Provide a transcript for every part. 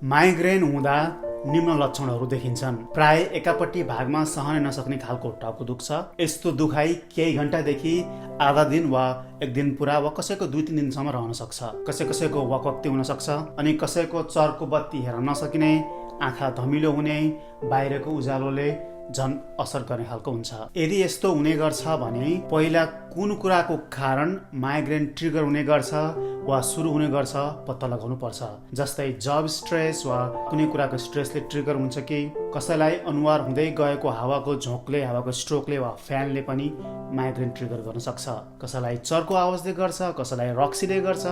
Migraine हुँदा निम्न लक्षणहरू देखिन्छन्। प्राय एकापट्टि भागमा सहन नसक्ने खालको टाउको दुख्छ। यस्तो दुखाइ केही घण्टादेखि आधा दिन वा एक दिन पुरा वा कसैको 2-3 दिनसम्म रहन सक्छ। कसैको वकवक्ति हुन सक्छ अनि कसैको चर्को बत्ती हेर्न नसकिने, आँखा धमिलो हुने, बाहिरको उज्यालोले झन असर गर्ने खालको हुन्छ। यदि यस्तो हुने गर्छ भने पहिला कुन कुराको कारण माइग्रेन ट्रिगर हुने गर्छ वा सुरु हुने गर्छ पत्ता लगाउनु पर्छ। जस्तै जब स्ट्रेस वा कुनै कुराको स्ट्रेसले ट्रिगर हुन्छ कि कसैलाई अनुहार हुँदै गएको हावाको झोकले, हावाको स्ट्रोकले वा फ्यानले पनि माइग्रेन ट्रिगर गर्न सक्छ। कसैलाई चर्को आवाजले गर्छ, कसैलाई रक्सीले गर्छ,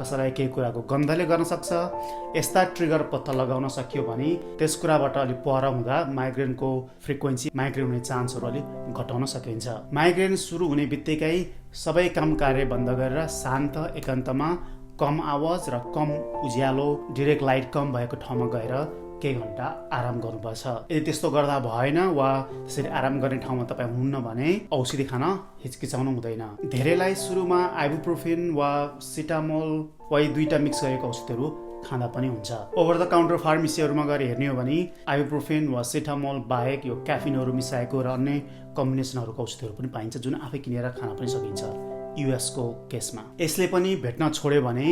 कसैलाई केही कुराको गन्धले गर्न सक्छ। यस्ता ट्रिगर पत्ता लगाउन सकियो भने त्यस कुराबाट अलिक पर हुँदा माइग्रेनको फ्रिक्वेन्सी, माइग्रेन हुने चान्सहरू अलिक घटाउन सकिन्छ। माइग्रेन सुरु हुने बित्तिकै सबै काम कार्य बन्द गरेर शान्त एकान्तमा कम आवाज र कम उज्यालो, डिरेक्ट लाइट कम भएको ठाउँमा गएर केही घन्टा आराम गर्नुपर्छ। यदि त्यस्तो गर्दा भएन वा त्यसरी आराम गर्ने ठाउँमा तपाईँ हुनुहुन्न भने औषधि खान हिचकिचाउनु हुँदैन। धेरैलाई सुरुमा आइबुप्रोफेन वा सिटामोल वा यी दुईटा मिक्स गरेको औषधिहरू खाँदा पनि हुन्छ। ओभर द काउन्टर फार्मेसीहरूमा गएर हेर्ने हो भने आइबुप्रोफेन वा सिटामोल बाहेक यो क्याफिनहरू मिसाएको र अन्य कम्बिनेसनहरूको औषधिहरू पनि पाइन्छ, जुन आफै किनेर खान पनि सकिन्छ युएसको केसमा। यसले पनि भेट्न छोड्यो भने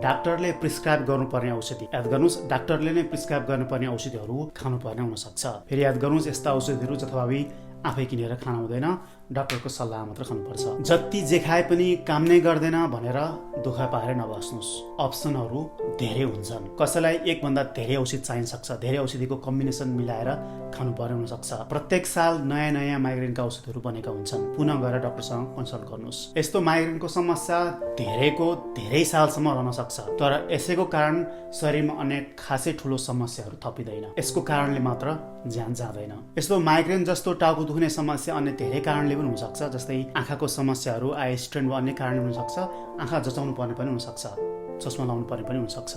डाक्टरले प्रिस्क्राइब गर्नुपर्ने औषधि, याद गर्नुहोस्, डाक्टरले नै प्रिस्क्राइब गर्नुपर्ने औषधिहरू खानुपर्ने हुनसक्छ। फेरि याद गर्नुहोस्, यस्ता औषधिहरू जथाभावी आफै किनेर खान हुँदैन, डाक्टरको सल्लाह मात्र खानुपर्छ। जति जे खाए पनि काम नै गर्दैन भनेर दुःख पाएर नबस्नुहोस्। अप्सनहरू धेरै हुन्छन्। कसैलाई एकभन्दा धेरै औषधि चाहिन सक्छ, धेरै औषधिको कम्बिनेसन मिलाएर खानुपर्ने हुनसक्छ। प्रत्येक साल नयाँ नयाँ माइग्रेनका औषधिहरू बनेका हुन्छन्। पुनः गएर डाक्टरसँग कन्सल्ट गर्नुहोस्। यस्तो माइग्रेनको समस्या धेरै सालसम्म रहन सक्छ, तर यसैको कारण शरीरमा अन्य खासै ठुलो समस्याहरू थपिँदैन। यसको कारणले मात्र ज्यान जाँदैन। यस्तो माइग्रेन जस्तो टाउको दुख्ने समस्या अन्य धेरै कारणले पनि हुनसक्छ। जस्तै आँखाको समस्याहरू, आई स्ट्रेन वा अन्य कारणले हुनसक्छ। आँखा जचाउनु पर्ने पनि हुनसक्छ, चस्मा लाउनु पर्ने पनि हुनसक्छ।